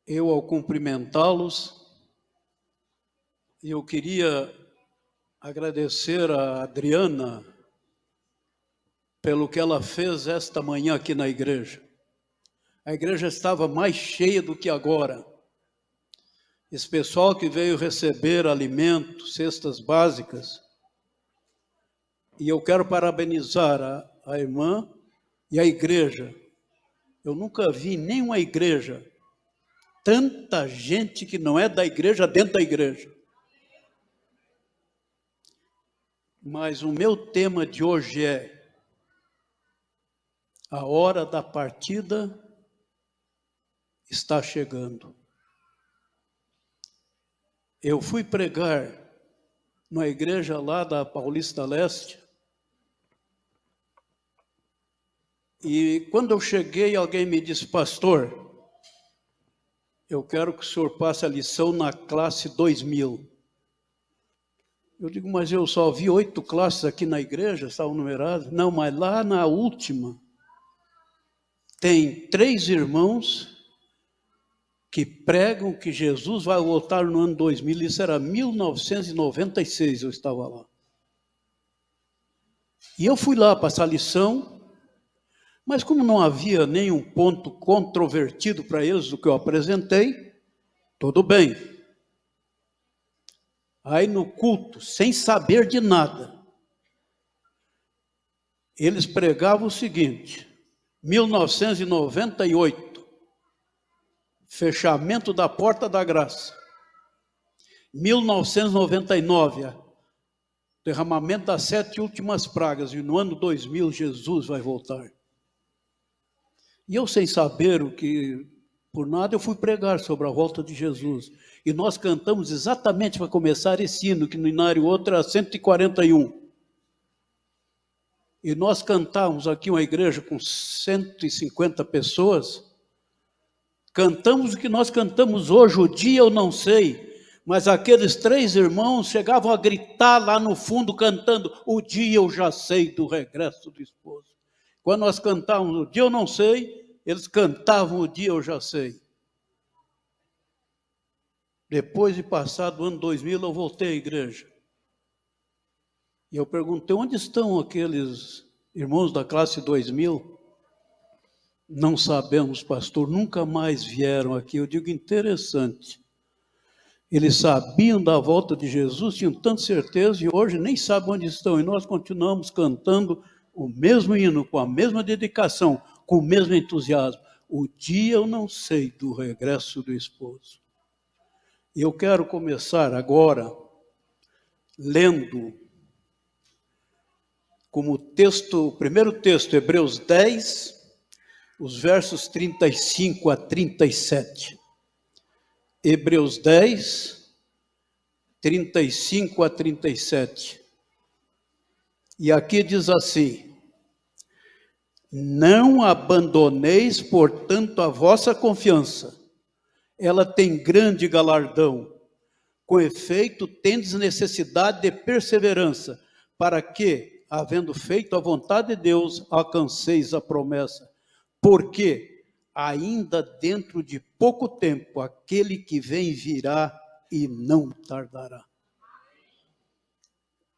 Eu, ao cumprimentá-los, eu queria agradecer a Adriana pelo que ela fez esta manhã aqui na igreja. A igreja estava mais cheia do que agora. Esse pessoal que veio receber alimentos, cestas básicas, e eu quero parabenizar a irmã e a igreja. Eu nunca vi nenhuma igreja, tanta gente que não é da igreja dentro da igreja. Mas o meu tema de hoje é a hora da partida está chegando. Eu fui pregar numa igreja lá da Paulista Leste, e quando eu cheguei, alguém me disse: pastor, eu quero que o senhor passe a lição na classe 2000. Eu digo, mas eu só vi 8 classes aqui na igreja, estavam numeradas. Não, mas lá na última, tem 3 irmãos que pregam que Jesus vai voltar no ano 2000. Isso era 1996, eu estava lá. E eu fui lá passar a lição, mas como não havia nenhum ponto controvertido para eles do que eu apresentei, tudo bem. Aí no culto, sem saber de nada, eles pregavam o seguinte: 1998, fechamento da porta da graça. 1999, derramamento das 7 últimas pragas, e no ano 2000 Jesus vai voltar. E eu, sem saber o que, por nada, eu fui pregar sobre a volta de Jesus. E nós cantamos exatamente para começar esse hino, que no inário outro era 141. E nós cantávamos aqui uma igreja com 150 pessoas. Cantamos o que nós cantamos hoje, o dia eu não sei. Mas aqueles 3 irmãos chegavam a gritar lá no fundo, cantando: o dia eu já sei do regresso do esposo. Quando nós cantávamos o dia eu não sei, eles cantavam o dia eu já sei. Depois de passado o ano 2000, eu voltei à igreja. E eu perguntei: onde estão aqueles irmãos da classe 2000? Não sabemos, pastor, nunca mais vieram aqui. Eu digo, interessante. Eles sabiam da volta de Jesus, tinham tanta certeza, e hoje nem sabem onde estão. E nós continuamos cantando o mesmo hino, com a mesma dedicação, com o mesmo entusiasmo. O dia eu não sei do regresso do esposo. E eu quero começar agora lendo como texto, o primeiro texto, Hebreus 10, os versos 35 a 37. Hebreus 10, 35 a 37. E aqui diz assim: não abandoneis, portanto, a vossa confiança. Ela tem grande galardão. Com efeito, tendes necessidade de perseverança, para que, havendo feito a vontade de Deus, alcanceis a promessa. Porque ainda dentro de pouco tempo, aquele que vem virá e não tardará.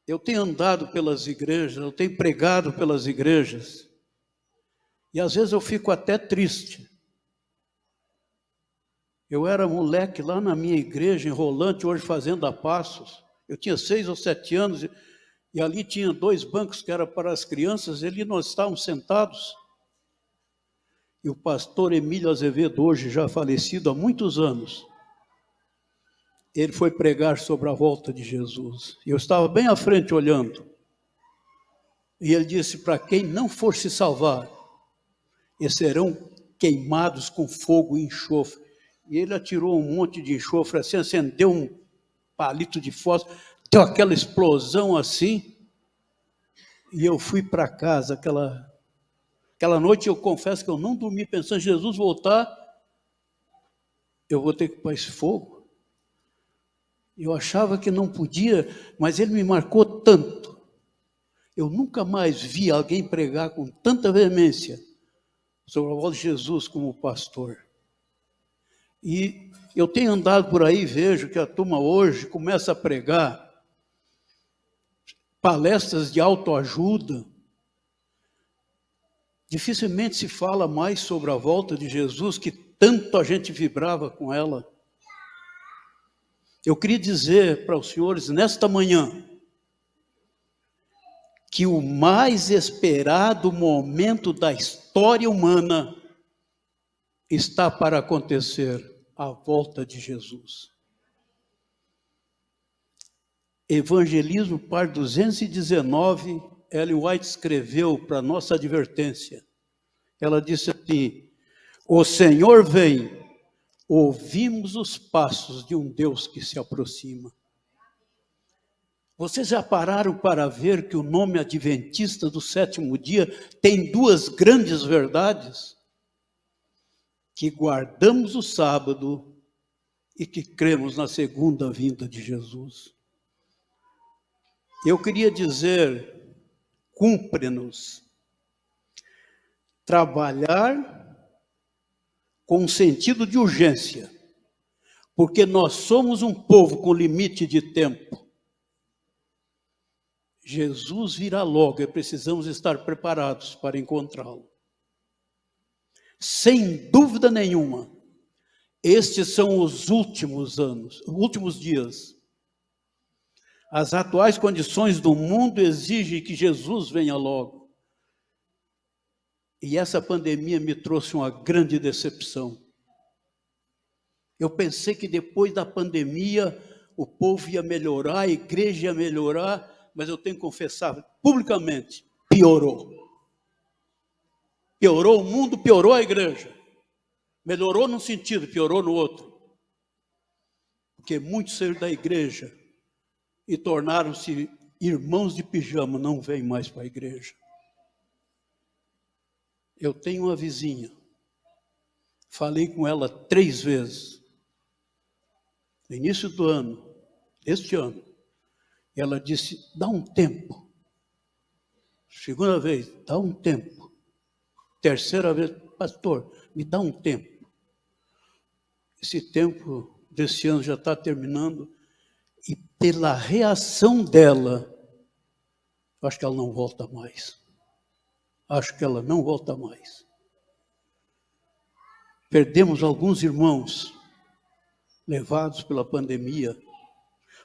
Eu tenho andado pelas igrejas, eu tenho pregado pelas igrejas, e às vezes eu fico até triste. Eu era moleque lá na minha igreja, em Rolante, hoje Fazenda Passos. Eu tinha 6 ou 7 anos, e ali tinha 2 bancos que eram para as crianças, e ali nós estávamos sentados. E o pastor Emílio Azevedo, hoje já falecido há muitos anos, ele foi pregar sobre a volta de Jesus. E eu estava bem à frente olhando. E ele disse: para quem não for se salvar, eles serão queimados com fogo e enxofre. E ele atirou um monte de enxofre assim, acendeu um palito de fósforo, deu aquela explosão assim, e eu fui para casa. Aquela noite eu confesso que eu não dormi pensando: Jesus voltar, eu vou ter que pôr esse fogo. Eu achava que não podia, mas ele me marcou tanto. Eu nunca mais vi alguém pregar com tanta veemência sobre a volta de Jesus como o pastor. E eu tenho andado por aí, vejo que a turma hoje começa a pregar palestras de autoajuda. Dificilmente se fala mais sobre a volta de Jesus, que tanto a gente vibrava com ela. Eu queria dizer para os senhores, nesta manhã, que o mais esperado momento da história humana está para acontecer, a volta de Jesus. Evangelismo, parte 219, Ellen White escreveu para nossa advertência. Ela disse assim: o Senhor vem, ouvimos os passos de um Deus que se aproxima. Vocês já pararam para ver que o nome adventista do sétimo dia tem duas grandes verdades? Que guardamos o sábado e que cremos na segunda vinda de Jesus. Eu queria dizer, cumpre-nos trabalhar com sentido de urgência, porque nós somos um povo com limite de tempo. Jesus virá logo e precisamos estar preparados para encontrá-lo. Sem dúvida nenhuma, estes são os últimos anos, os últimos dias. As atuais condições do mundo exigem que Jesus venha logo. E essa pandemia me trouxe uma grande decepção. Eu pensei que depois da pandemia o povo ia melhorar, a igreja ia melhorar, mas eu tenho que confessar publicamente, piorou. Piorou o mundo, piorou a igreja. Melhorou num sentido, piorou no outro. Porque muitos saíram da igreja e tornaram-se irmãos de pijama, não vêm mais para a igreja. Eu tenho uma vizinha, falei com ela 3 vezes, no início do ano, este ano. Ela disse, dá um tempo. Segunda vez, dá um tempo. Terceira vez, pastor, me dá um tempo. Esse tempo desse ano já está terminando. E pela reação dela, acho que ela não volta mais. Acho que ela não volta mais. Perdemos alguns irmãos levados pela pandemia,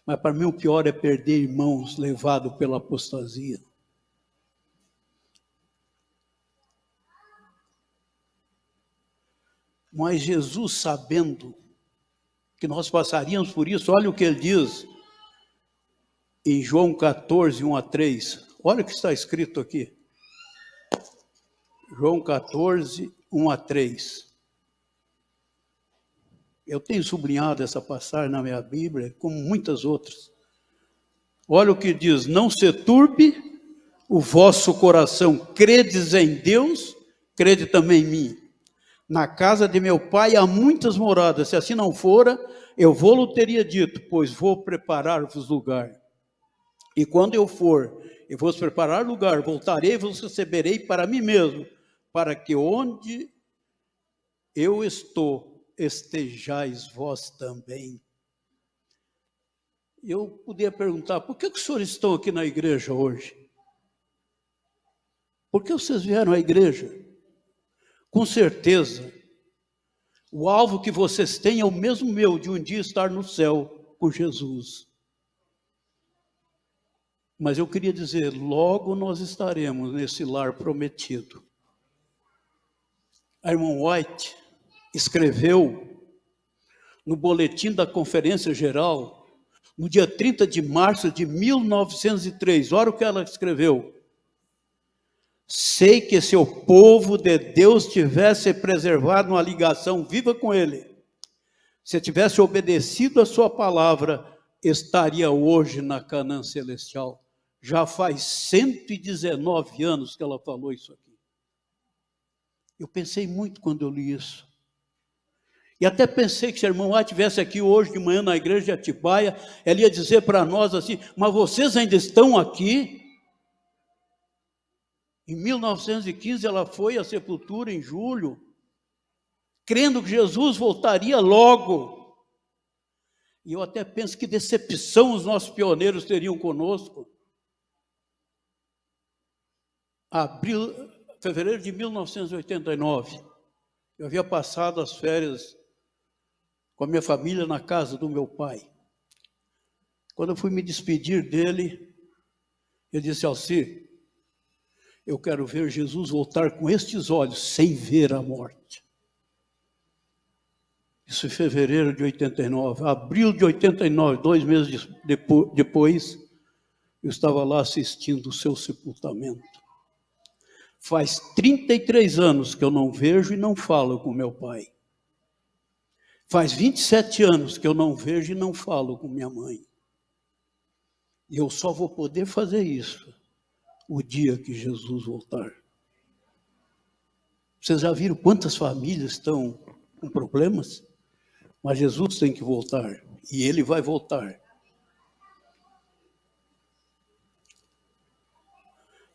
mas para mim o pior é perder irmãos levados pela apostasia. Mas Jesus, sabendo que nós passaríamos por isso, olha o que ele diz em João 14, 1-3. Olha o que está escrito aqui. João 14, 1-3. Eu tenho sublinhado essa passagem na minha Bíblia, como muitas outras. Olha o que diz, não se turbe o vosso coração, credes em Deus, crede também em mim. Na casa de meu pai há muitas moradas, se assim não fora, eu vou-lhe teria dito, pois vou preparar-vos lugar. E quando eu for, eu vou preparar lugar, voltarei e vos receberei para mim mesmo, para que onde eu estou, estejais vós também. Eu podia perguntar, por que os senhores estão aqui na igreja hoje? Por que vocês vieram à igreja? Com certeza, o alvo que vocês têm é o mesmo meu, de um dia estar no céu com Jesus. Mas eu queria dizer, logo nós estaremos nesse lar prometido. A irmã White escreveu no boletim da Conferência Geral, no dia 30 de março de 1903, olha o que ela escreveu. Sei que se o povo de Deus tivesse preservado uma ligação viva com Ele, se tivesse obedecido a sua palavra, estaria hoje na Canaã celestial. Já faz 119 anos que ela falou isso aqui. Eu pensei muito quando eu li isso. E até pensei que se a irmã White estivesse aqui hoje de manhã na igreja de Atibaia, ela ia dizer para nós assim, mas vocês ainda estão aqui? Em 1915 ela foi à sepultura em julho. crendo que Jesus voltaria logo. E eu até penso que decepção os nossos pioneiros teriam conosco. Fevereiro de 1989, eu havia passado as férias com a minha família na casa do meu pai. Quando eu fui me despedir dele, eu disse: Alcir, eu quero ver Jesus voltar com estes olhos, sem ver a morte. Isso em fevereiro de 89. Abril de 89, 2 meses depois, eu estava lá assistindo o seu sepultamento. Faz 33 anos que eu não vejo e não falo com meu pai. Faz 27 anos que eu não vejo e não falo com minha mãe. E eu só vou poder fazer isso o dia que Jesus voltar. Vocês já viram quantas famílias estão com problemas? Mas Jesus tem que voltar, e Ele vai voltar.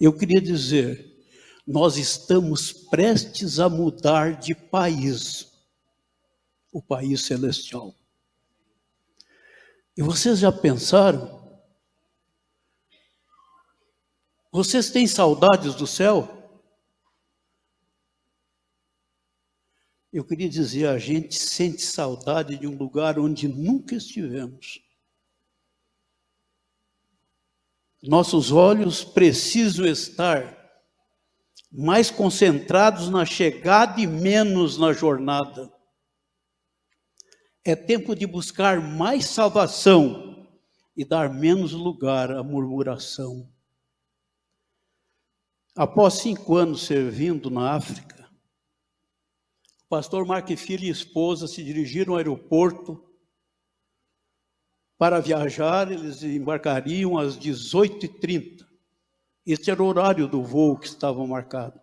Eu queria dizer, nós estamos prestes a mudar de país, o país celestial. E vocês já pensaram? Vocês têm saudades do céu? Eu queria dizer, a gente sente saudade de um lugar onde nunca estivemos. Nossos olhos precisam estar mais concentrados na chegada e menos na jornada. É tempo de buscar mais salvação e dar menos lugar à murmuração. Após 5 anos servindo na África, o pastor Mark Filho e esposa se dirigiram ao aeroporto para viajar. Eles embarcariam às 18h30. Este era o horário do voo que estava marcado.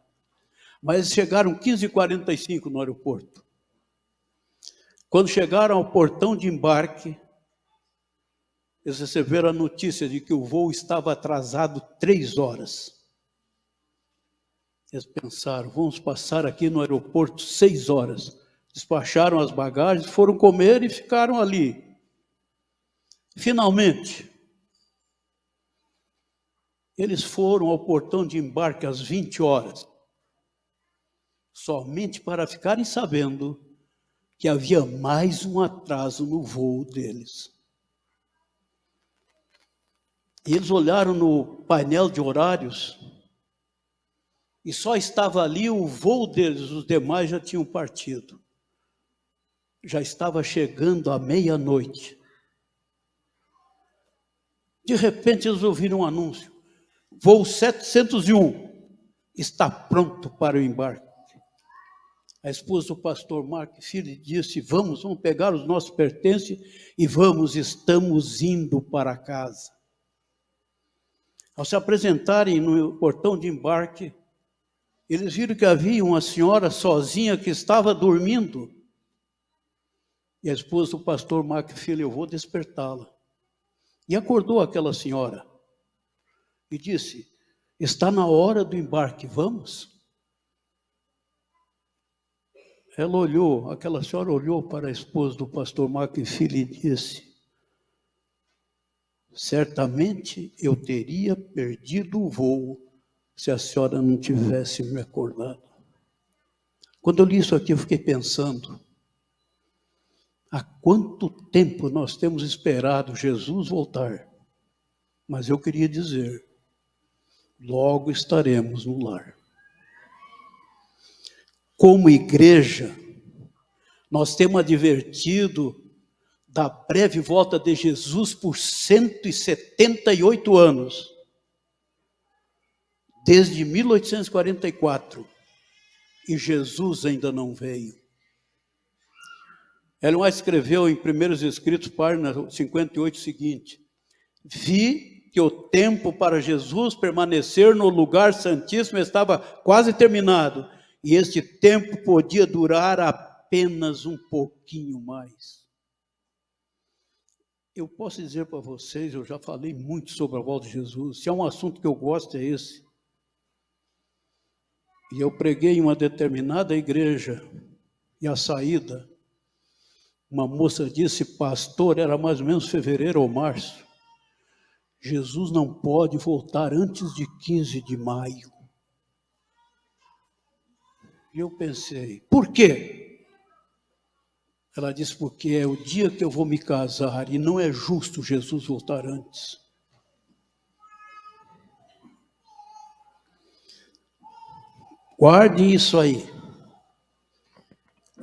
Mas eles chegaram 15h45 no aeroporto. Quando chegaram ao portão de embarque, eles receberam a notícia de que o voo estava atrasado 3 horas. Eles pensaram, vamos passar aqui no aeroporto 6 horas. Despacharam as bagagens, foram comer e ficaram ali. Finalmente, eles foram ao portão de embarque às 20 horas, somente para ficarem sabendo que havia mais um atraso no voo deles. E eles olharam no painel de horários e só estava ali o voo deles, os demais já tinham partido. Já estava chegando a meia-noite. De repente eles ouviram um anúncio: voo 701 está pronto para o embarque. A esposa do pastor Mark Filho disse: vamos pegar os nossos pertences e estamos indo para casa. Ao se apresentarem no portão de embarque, eles viram que havia uma senhora sozinha que estava dormindo. E a esposa do pastor Mark Filho: eu vou despertá-la. E acordou aquela senhora e disse: está na hora do embarque, vamos? Ela olhou, aquela senhora olhou para a esposa do pastor Mark Filho e disse: certamente eu teria perdido o voo se a senhora não tivesse me acordado. Quando eu li isso aqui, eu fiquei pensando, há quanto tempo nós temos esperado Jesus voltar? Mas eu queria dizer, logo estaremos no lar. Como igreja, nós temos advertido da breve volta de Jesus por 178 anos. Desde 1844, e Jesus ainda não veio. Ellen White escreveu em Primeiros Escritos, página 58, o seguinte: vi que o tempo para Jesus permanecer no lugar santíssimo estava quase terminado, e este tempo podia durar apenas um pouquinho mais. Eu posso dizer para vocês, eu já falei muito sobre a volta de Jesus, se há um assunto que eu gosto é esse. E eu preguei em uma determinada igreja, E a saída, uma moça disse, pastor, era mais ou menos fevereiro ou março, Jesus não pode voltar antes de 15 de maio. E eu pensei, por quê? Ela disse, porque é o dia que eu vou me casar e não é justo Jesus voltar antes. Guardem isso aí.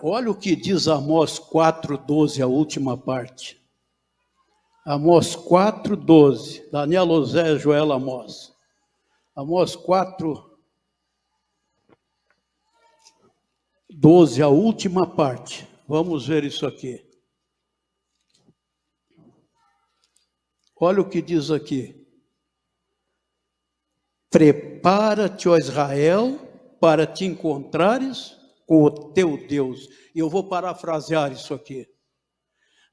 Olha o que diz Amós 4,12, a última parte. Amós 4,12. Daniel, Osé, Joel, Amós. Amós 4,12, a última parte. Vamos ver isso aqui. Olha o que diz aqui. Prepara-te, ó Israel, para te encontrares com o teu Deus. E eu vou parafrasear isso aqui.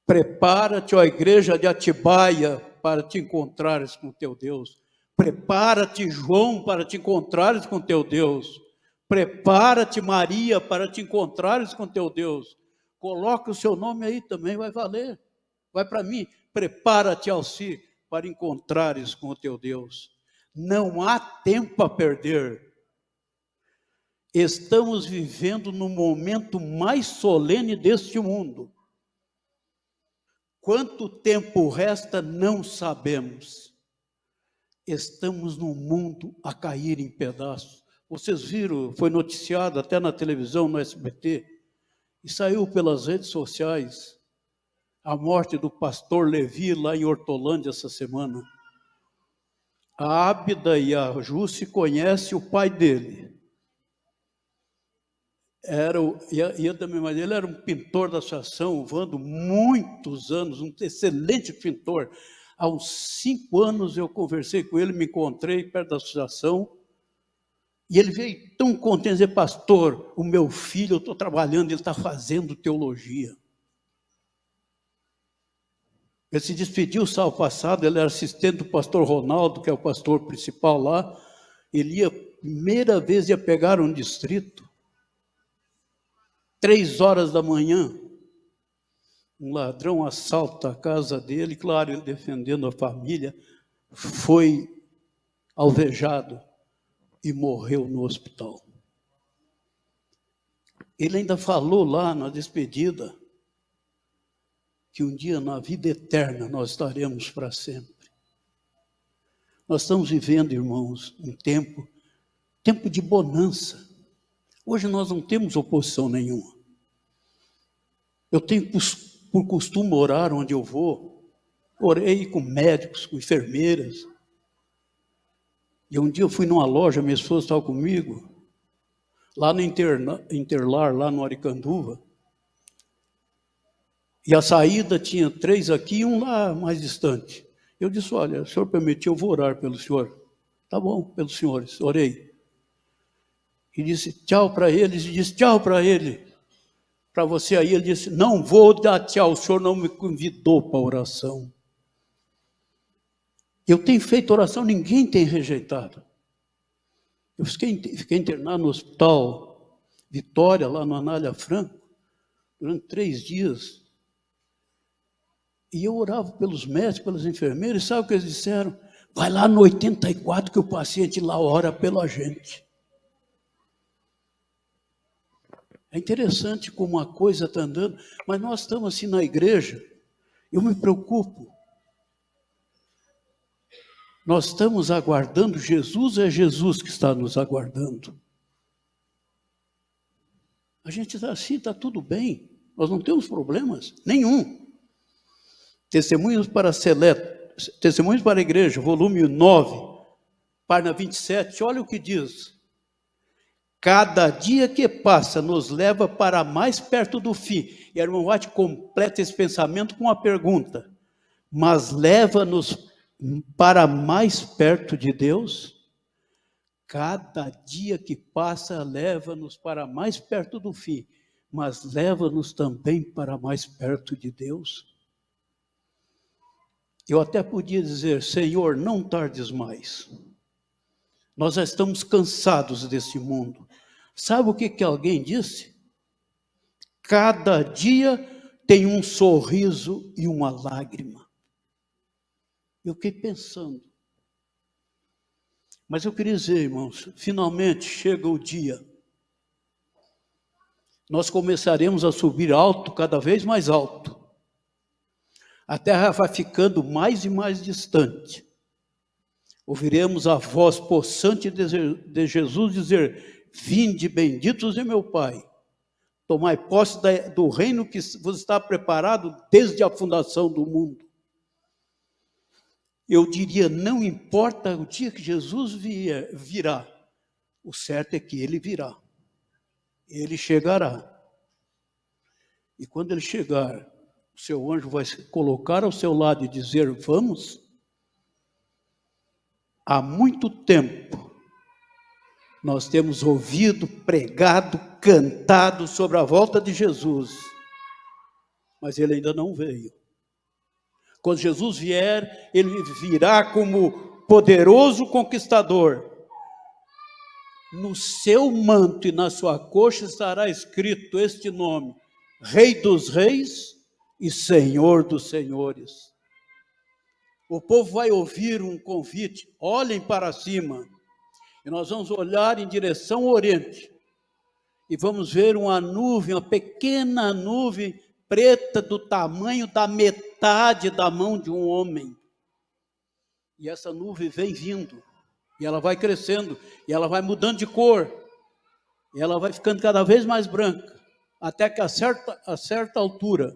Prepara-te, ó igreja de Atibaia, para te encontrares com o teu Deus. Prepara-te, João, para te encontrares com o teu Deus. Prepara-te, Maria, para te encontrares com o teu Deus. Coloca o seu nome aí também, vai valer. Vai para mim. Prepara-te, Alci, para encontrares com o teu Deus. Não há tempo a perder. Estamos vivendo no momento mais solene deste mundo. Quanto tempo resta, não sabemos. Estamos num mundo a cair em pedaços. Vocês viram, foi noticiado até na televisão, no SBT, e saiu pelas redes sociais a morte do pastor Levi lá em Hortolândia essa semana. A Ábida e a Ju se conhecem o pai dele. Mas ele era um pintor da associação, Vando, muitos anos, um excelente pintor. Há uns 5 anos eu conversei com ele, me encontrei perto da associação, e ele veio tão contente, dizer, pastor, o meu filho, eu estou trabalhando, ele está fazendo teologia. Ele se despediu sábado passado, ele era assistente do pastor Ronaldo, que é o pastor principal lá, ele ia, primeira vez, ia pegar um distrito, 3 horas da manhã, um ladrão assalta a casa dele, claro, ele defendendo a família, foi alvejado e morreu no hospital. Ele ainda falou lá na despedida que um dia na vida eterna nós estaremos para sempre. Nós estamos vivendo, irmãos, um tempo de bonança. Hoje nós não temos oposição nenhuma. Eu tenho por costume orar onde eu vou. Orei com médicos, com enfermeiras. E um dia eu fui numa loja, minha esposa estava comigo, lá no Interlar, lá no Aricanduva. E a saída tinha 3 aqui e um lá mais distante. Eu disse, olha, o senhor permitiu, eu vou orar pelo senhor. Tá bom, pelos senhores, orei. E disse tchau para eles, e disse tchau para ele. Para você aí, ele disse, não vou dar tchau, o senhor não me convidou para a oração. Eu tenho feito oração, ninguém tem rejeitado. Eu fiquei internado no hospital Vitória, lá no Anália Franco, durante 3 dias. E eu orava pelos médicos, pelas enfermeiras, e sabe o que eles disseram? Vai lá no 84 que o paciente lá ora pela gente. É interessante como a coisa está andando, mas nós estamos assim na igreja, eu me preocupo. Nós estamos aguardando Jesus, ou é Jesus que está nos aguardando? A gente está assim, está tudo bem, nós não temos problemas, nenhum. Testemunhos para a Igreja, volume 9, página 27, olha o que diz. Cada dia que passa nos leva para mais perto do fim. E a irmã White completa esse pensamento com uma pergunta. Mas leva-nos para mais perto de Deus? Cada dia que passa leva-nos para mais perto do fim. Mas leva-nos também para mais perto de Deus? Eu até podia dizer, Senhor, não tardes mais. Nós já estamos cansados desse mundo. Sabe o que alguém disse? Cada dia tem um sorriso e uma lágrima. Eu fiquei pensando. Mas eu queria dizer, irmãos, finalmente chega o dia. Nós começaremos a subir alto, cada vez mais alto. A terra vai ficando mais e mais distante. Ouviremos a voz possante de Jesus dizer: vinde, benditos de meu Pai, tomai posse do reino que vos está preparado desde a fundação do mundo. Eu diria, não importa o dia que Jesus virá, o certo é que ele virá. Ele chegará. E quando ele chegar, o seu anjo vai se colocar ao seu lado e dizer: vamos? Há muito tempo nós temos ouvido, pregado, cantado sobre a volta de Jesus, mas ele ainda não veio. Quando Jesus vier, ele virá como poderoso conquistador. No seu manto e na sua coxa estará escrito este nome: Rei dos Reis e Senhor dos Senhores. O povo vai ouvir um convite: olhem para cima. E nós vamos olhar em direção ao Oriente. E vamos ver uma nuvem, uma pequena nuvem preta do tamanho da metade da mão de um homem. E essa nuvem vem vindo. E ela vai crescendo. E ela vai mudando de cor. E ela vai ficando cada vez mais branca. Até que a certa altura,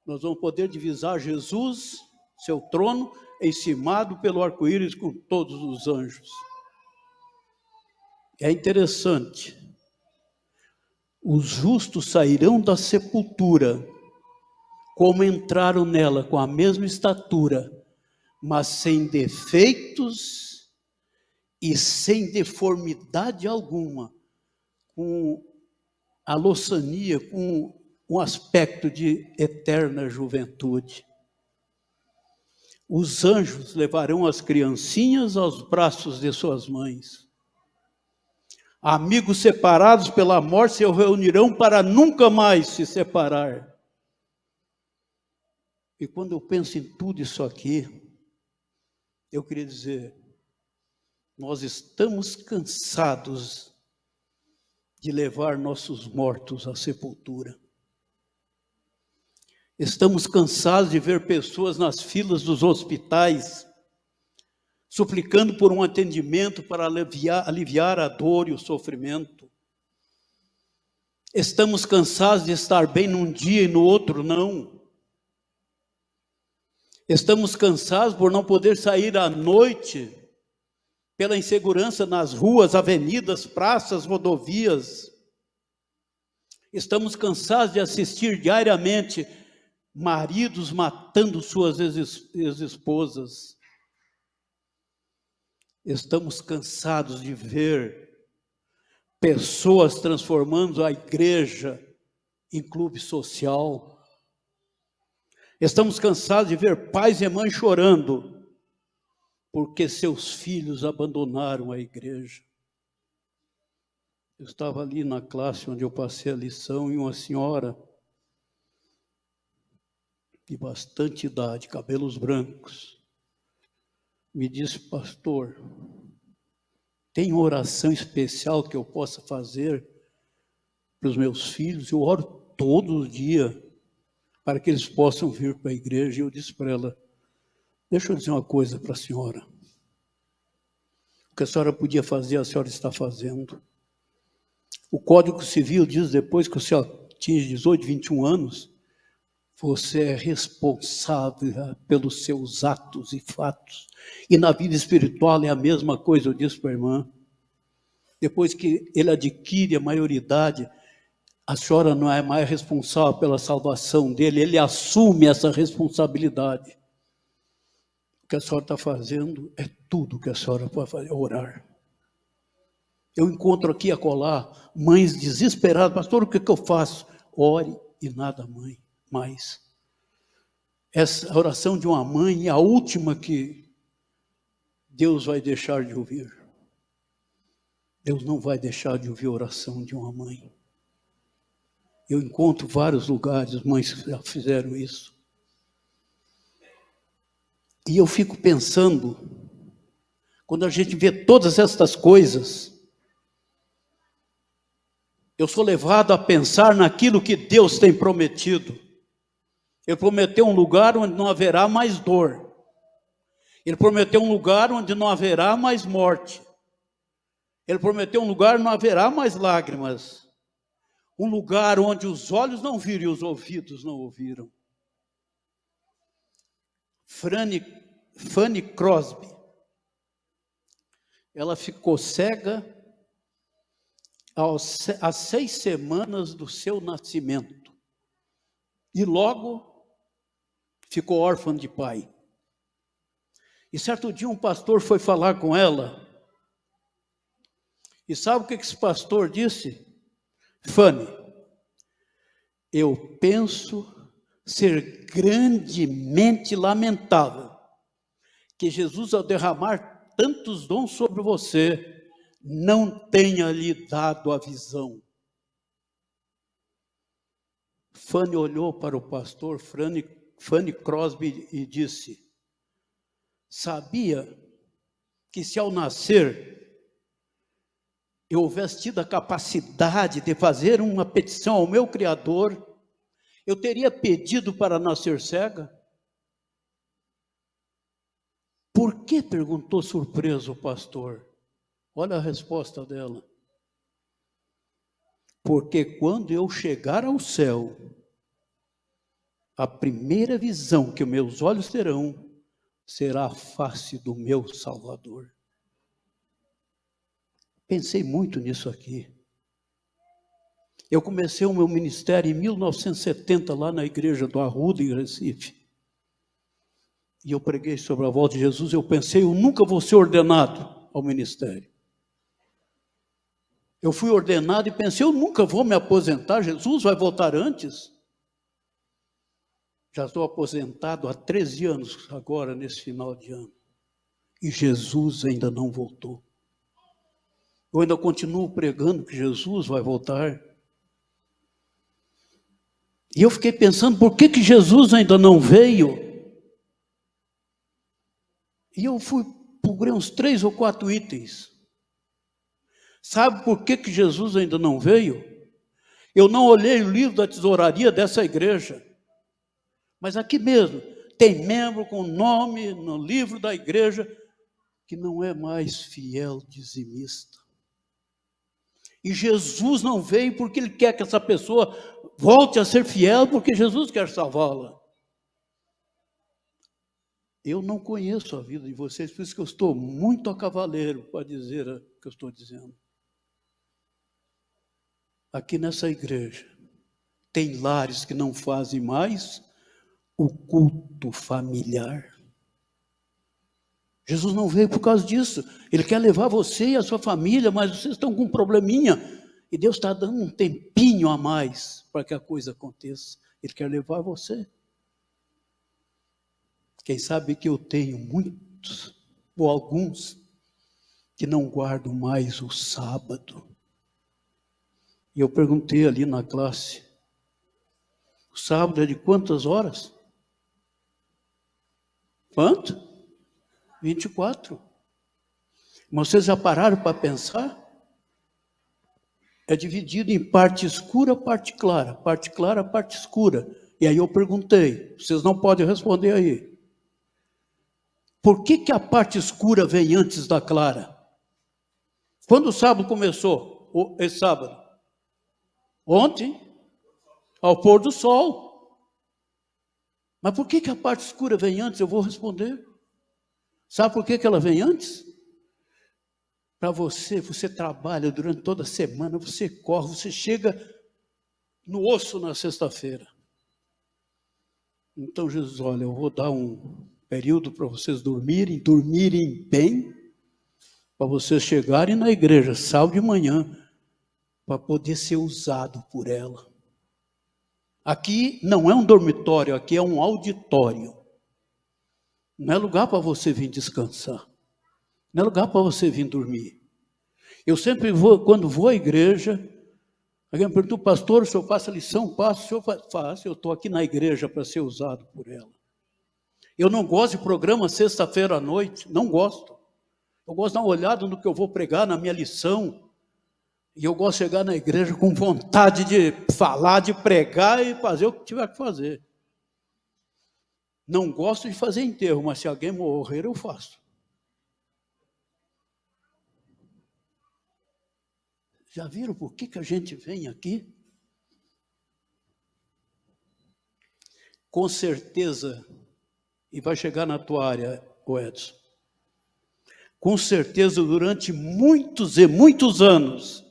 nós vamos poder divisar Jesus, seu trono, encimado pelo arco-íris com todos os anjos. É interessante. Os justos sairão da sepultura, como entraram nela, com a mesma estatura, mas sem defeitos e sem deformidade alguma, com a loçania, com um aspecto de eterna juventude. Os anjos levarão as criancinhas aos braços de suas mães. Amigos separados pela morte se reunirão para nunca mais se separar. E quando eu penso em tudo isso aqui, eu queria dizer, nós estamos cansados de levar nossos mortos à sepultura. Estamos cansados de ver pessoas nas filas dos hospitais, suplicando por um atendimento para aliviar a dor e o sofrimento. Estamos cansados de estar bem num dia e no outro não. Estamos cansados por não poder sair à noite, pela insegurança nas ruas, avenidas, praças, rodovias. Estamos cansados de assistir diariamente maridos matando suas ex-esposas. Estamos cansados de ver pessoas transformando a igreja em clube social. Estamos cansados de ver pais e mães chorando porque seus filhos abandonaram a igreja. Eu estava ali na classe onde eu passei a lição e uma senhora de bastante idade, cabelos brancos, me disse: pastor, tem oração especial que eu possa fazer para os meus filhos? Eu oro todo dia para que eles possam vir para a igreja. E eu disse para ela: deixa eu dizer uma coisa para a senhora. O que a senhora podia fazer, a senhora está fazendo. O Código Civil diz, depois que você atinge 18, 21 anos, você é responsável pelos seus atos e fatos. E na vida espiritual é a mesma coisa, eu disse para a irmã. Depois que ele adquire a maioridade, a senhora não é mais responsável pela salvação dele, ele assume essa responsabilidade. O que a senhora está fazendo é tudo que a senhora pode fazer, orar. Eu encontro aqui e acolá mães desesperadas: pastor, o que eu faço? Ore e nada mais. Essa oração de uma mãe é a última que Deus vai deixar de ouvir. Deus não vai deixar de ouvir a oração de uma mãe. Eu encontro vários lugares, mães que já fizeram isso. E eu fico pensando, quando a gente vê todas estas coisas, eu sou levado a pensar naquilo que Deus tem prometido. Ele prometeu um lugar onde não haverá mais dor. Ele prometeu um lugar onde não haverá mais morte. Ele prometeu um lugar onde não haverá mais lágrimas. Um lugar onde os olhos não viram e os ouvidos não ouviram. Fanny Crosby, ela ficou cega às 6 semanas do seu nascimento. E logo ficou órfã de pai. E certo dia um pastor foi falar com ela. E sabe o que esse pastor disse? Fanny, eu penso ser grandemente lamentável que Jesus, ao derramar tantos dons sobre você, não tenha lhe dado a visão. Fanny olhou para o pastor Fanny Crosby e disse: sabia que se ao nascer eu houvesse tido a capacidade de fazer uma petição ao meu Criador, eu teria pedido para nascer cega? Por que? Perguntou surpreso o pastor. Olha a resposta dela. Porque quando eu chegar ao céu, a primeira visão que meus olhos terão será a face do meu Salvador. Pensei muito nisso aqui. Eu comecei o meu ministério em 1970, lá na igreja do Arruda, em Recife. E eu preguei sobre a volta de Jesus. Eu pensei, eu nunca vou ser ordenado ao ministério. Eu fui ordenado e pensei, eu nunca vou me aposentar. Jesus vai voltar antes. Já estou aposentado há 13 anos agora, nesse final de ano. E Jesus ainda não voltou. Eu ainda continuo pregando que Jesus vai voltar. E eu fiquei pensando, por que Jesus ainda não veio? E eu procurei uns 3 ou 4 itens. Sabe por que Jesus ainda não veio? Eu não olhei o livro da tesouraria dessa igreja. Mas aqui mesmo, tem membro com nome no livro da igreja que não é mais fiel dizimista. E Jesus não veio porque Ele quer que essa pessoa volte a ser fiel, porque Jesus quer salvá-la. Eu não conheço a vida de vocês, por isso que eu estou muito a cavaleiro para dizer o que eu estou dizendo. Aqui nessa igreja, tem lares que não fazem mais o culto familiar. Jesus não veio por causa disso. Ele quer levar você e a sua família, mas vocês estão com um probleminha. E Deus está dando um tempinho a mais para que a coisa aconteça. Ele quer levar você. Quem sabe que eu tenho muitos, ou alguns, que não guardam mais o sábado. E eu perguntei ali na classe, o sábado é de quantas horas? Quanto? 24. Mas vocês já pararam para pensar? É dividido em parte escura, parte clara, parte escura. E aí eu perguntei, vocês não podem responder aí. Por que a parte escura vem antes da clara? Quando o sábado começou? Esse sábado? Ontem? Ao pôr do sol. Mas por que a parte escura vem antes? Eu vou responder. Sabe por que ela vem antes? Para você trabalha durante toda a semana, você corre, você chega no osso na sexta-feira. Então Jesus, olha, eu vou dar um período para vocês dormirem bem, para vocês chegarem na igreja sábado de manhã, para poder ser usado por ela. Aqui não é um dormitório, aqui é um auditório. Não é lugar para você vir descansar. Não é lugar para você vir dormir. Eu sempre vou, quando vou à igreja, Alguém me perguntou, pastor, o senhor passa lição? Passo, o senhor faz. Eu estou aqui na igreja para ser usado por ela. Eu não gosto de programa sexta-feira à noite, não gosto. Eu gosto de dar uma olhada no que eu vou pregar, na minha lição. E eu gosto de chegar na igreja com vontade de falar, de pregar e fazer o que tiver que fazer. Não gosto de fazer enterro, mas se alguém morrer, eu faço. Já viram por que a gente vem aqui? Com certeza, e vai chegar na tua área, Edson, com certeza durante muitos e muitos anos,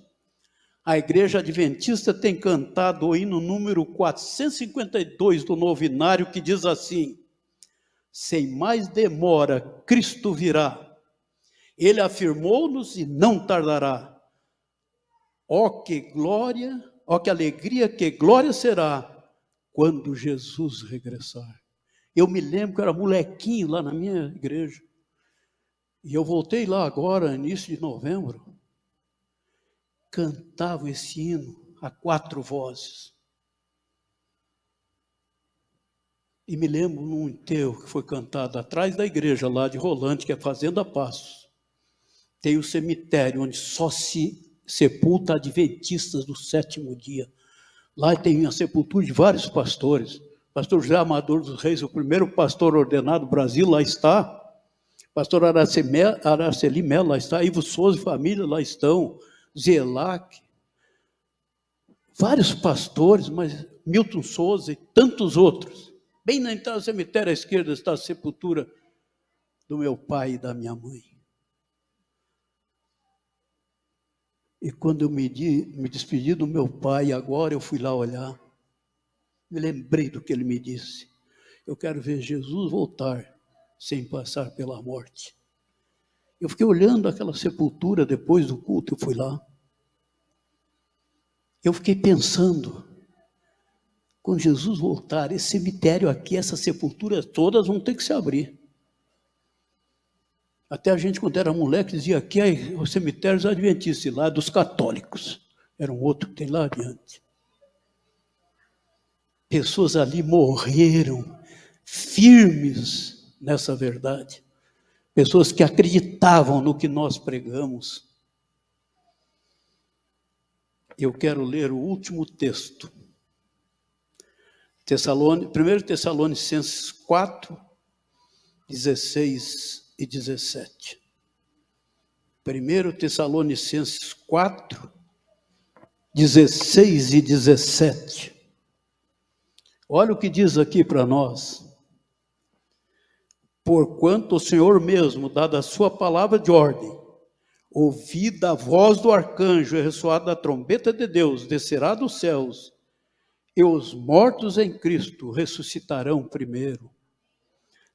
a Igreja Adventista tem cantado o hino número 452 do Novenário, que diz assim: sem mais demora, Cristo virá. Ele afirmou-nos e não tardará. Ó que glória, ó que alegria, que glória será quando Jesus regressar. Eu me lembro que eu era molequinho lá na minha igreja. E eu voltei lá agora, início de novembro. Cantavam esse hino a 4 vozes. E me lembro num enterro que foi cantado atrás da igreja lá de Rolante, que é Fazenda Passos. Tem o cemitério onde só se sepulta adventistas do 7º dia. Lá tem a sepultura de vários pastores. Pastor José Amador dos Reis, o primeiro pastor ordenado do Brasil, lá está. Pastor Araceli Melo, lá está. Ivo Souza e família, lá estão. Zelac. Vários pastores, mas Milton Souza e tantos outros. Bem na entrada do cemitério à esquerda está a sepultura do meu pai e da minha mãe. E quando eu me despedi do meu pai, agora eu fui lá olhar, me lembrei do que ele me disse. Eu quero ver Jesus voltar sem passar pela morte. Eu fiquei olhando aquela sepultura depois do culto, eu fui lá. Eu fiquei pensando, quando Jesus voltar, esse cemitério aqui, essas sepulturas todas vão ter que se abrir. Até a gente, quando era moleque, dizia aqui é os cemitérios adventistas, lá dos católicos. Era um outro que tem lá adiante. Pessoas ali morreram firmes nessa verdade. Pessoas que acreditavam no que nós pregamos. Eu quero ler o último texto. 1 Tessalonicenses 4, 16 e 17. 1 Tessalonicenses 4, 16 e 17. Olha o que diz aqui para nós. Porquanto o Senhor mesmo, dada a sua palavra de ordem, ouvida a voz do arcanjo e ressoada a trombeta de Deus, descerá dos céus, e os mortos em Cristo ressuscitarão primeiro.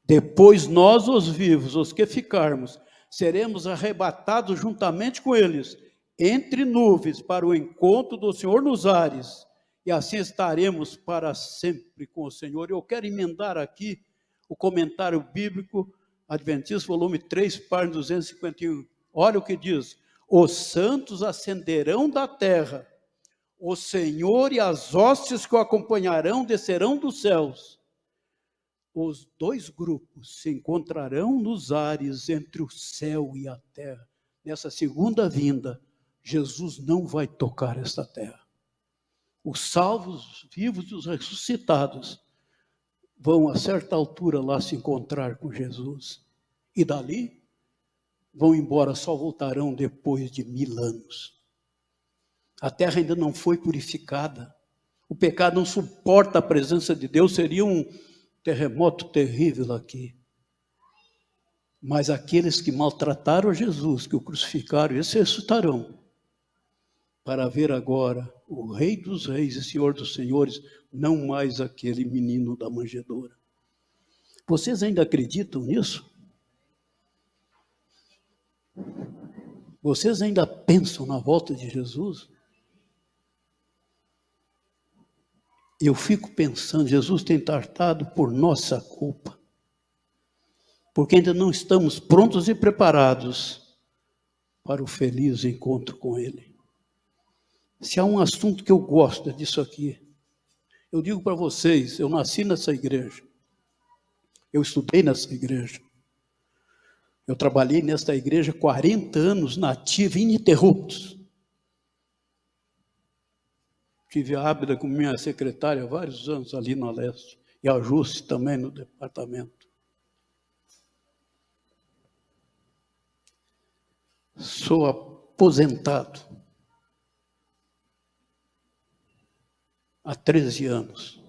Depois nós, os vivos, os que ficarmos, seremos arrebatados juntamente com eles, entre nuvens, para o encontro do Senhor nos ares, e assim estaremos para sempre com o Senhor. Eu quero emendar aqui o comentário bíblico, Adventistas, volume 3, página 251. Olha o que diz: os santos ascenderão da terra, o Senhor e as hostes que o acompanharão descerão dos céus. Os 2 grupos se encontrarão nos ares entre o céu e a terra. Nessa segunda vinda, Jesus não vai tocar esta terra. Os salvos, os vivos e os ressuscitados vão a certa altura lá se encontrar com Jesus. E dali vão embora, só voltarão depois de 1000 anos. A terra ainda não foi purificada. O pecado não suporta a presença de Deus, seria um terremoto terrível aqui. Mas aqueles que maltrataram Jesus, que o crucificaram, esses ressuscitarão, para ver agora o Rei dos Reis e Senhor dos Senhores, não mais aquele menino da manjedoura. Vocês ainda acreditam nisso? Vocês ainda pensam na volta de Jesus? Eu fico pensando, Jesus tem tratado por nossa culpa, porque ainda não estamos prontos e preparados para o feliz encontro com Ele. Se há um assunto que eu gosto, é disso aqui. Eu digo para vocês, eu nasci nessa igreja. Eu estudei nessa igreja. Eu trabalhei nesta igreja 40 anos na ativa, ininterruptos. Tive a Ábida como minha secretária há vários anos ali na Leste. E a Jússi também no departamento. Sou aposentado há 13 anos.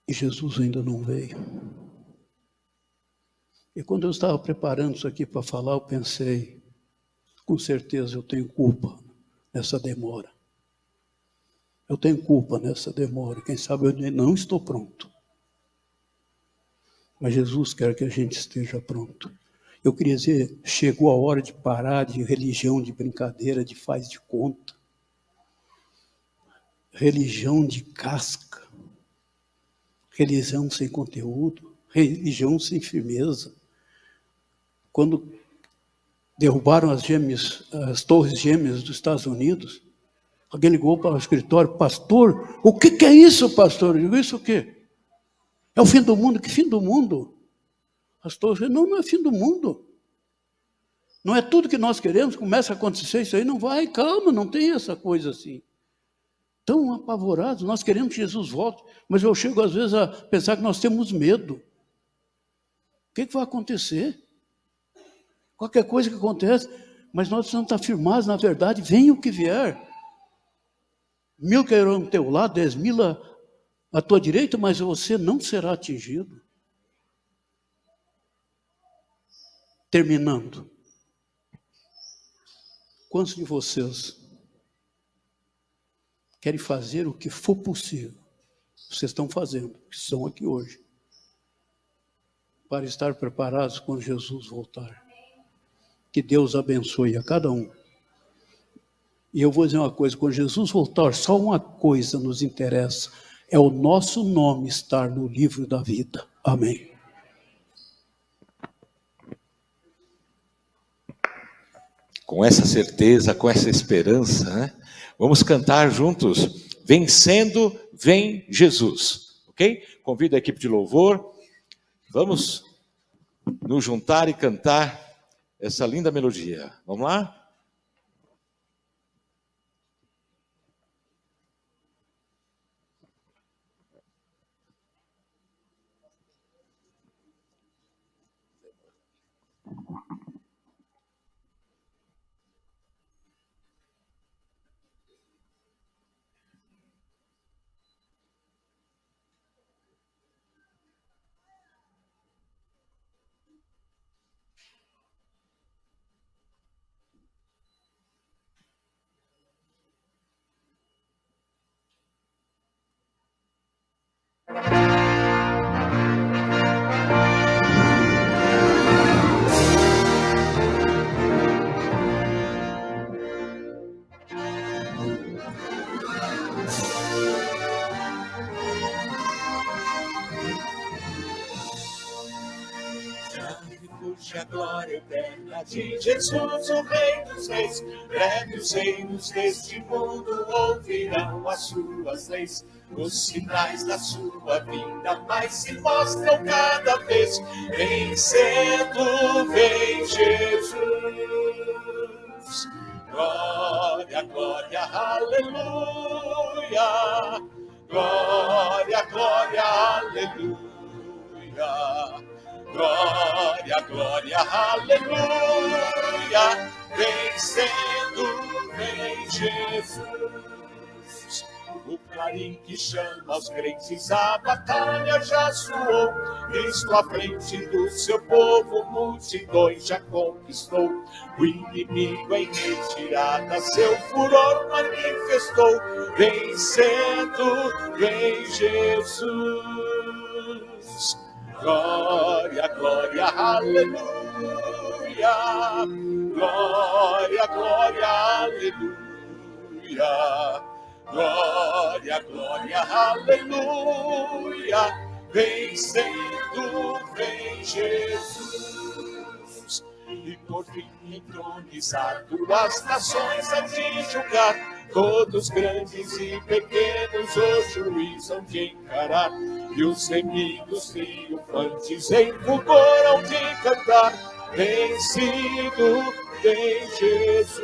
E Jesus ainda não veio. E quando eu estava preparando isso aqui para falar, eu pensei, com certeza eu tenho culpa nessa demora. Eu tenho culpa nessa demora. Quem sabe eu não estou pronto. Mas Jesus quer que a gente esteja pronto. Eu queria dizer, chegou a hora de parar de religião, de brincadeira, de faz de conta. Religião de casca. Religião sem conteúdo. Religião sem firmeza. Quando derrubaram as torres gêmeas dos Estados Unidos, alguém ligou para o escritório, pastor, o que é isso, pastor? Eu digo, isso o quê? É o fim do mundo? Que fim do mundo? Pastor, não é fim do mundo. Não é tudo que nós queremos, começa a acontecer isso aí, não vai, calma, não tem essa coisa assim. Tão apavorados, nós queremos que Jesus volte, mas eu chego às vezes a pensar que nós temos medo. O que vai acontecer? Qualquer coisa que acontece, mas nós precisamos estar firmados na verdade, venha o que vier. 1000 cairão ao teu lado, 10.000 à tua direita, mas você não será atingido. Terminando. Quantos de vocês querem fazer o que for possível? Vocês estão fazendo, que estão aqui hoje, para estar preparados quando Jesus voltar. Que Deus abençoe a cada um. E eu vou dizer uma coisa, quando Jesus voltar, só uma coisa nos interessa, é o nosso nome estar no livro da vida. Amém. Com essa certeza, com essa esperança, né? Vamos cantar juntos, Vencendo Vem Jesus, ok? Convido a equipe de louvor, vamos nos juntar e cantar essa linda melodia. Vamos lá? A glória eterna de Jesus, o Rei dos Reis. Breve os reinos deste mundo ouvirão as suas leis. Os sinais da sua vinda mais se mostram cada vez. Vencendo vem Jesus. Glória, glória, aleluia. Glória, glória, aleluia. Glória, glória, aleluia, vencendo vem Jesus. O clarim que chama os crentes, a batalha já soou. Cristo à frente do seu povo, multidões já conquistou. O inimigo em retirada, seu furor manifestou. Vencendo vem Jesus. Glória, glória, aleluia. Glória, glória, aleluia. Glória, glória, aleluia. Vencendo vem Jesus. e por fim entronizado as nações hão de julgar. Todos grandes e pequenos o juiz hão de encarar, e os remidos triunfantes em fulgor hão de cantar. Vencido vem Jesus.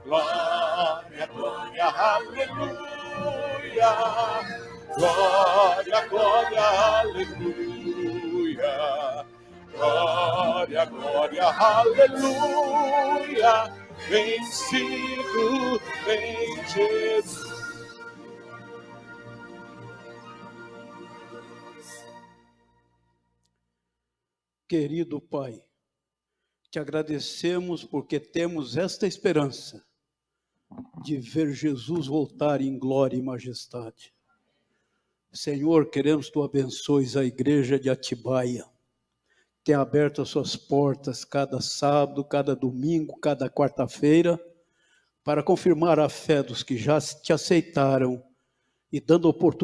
Glória, glória, aleluia. Glória, glória, aleluia. Glória, glória, aleluia. Vencido vem Jesus. Querido Pai, te agradecemos porque temos esta esperança de ver Jesus voltar em glória e majestade. Senhor, queremos que tu abençoes a igreja de Atibaia. Tenha aberto as suas portas cada sábado, cada domingo, cada quarta-feira, para confirmar a fé dos que já te aceitaram e dando oportunidade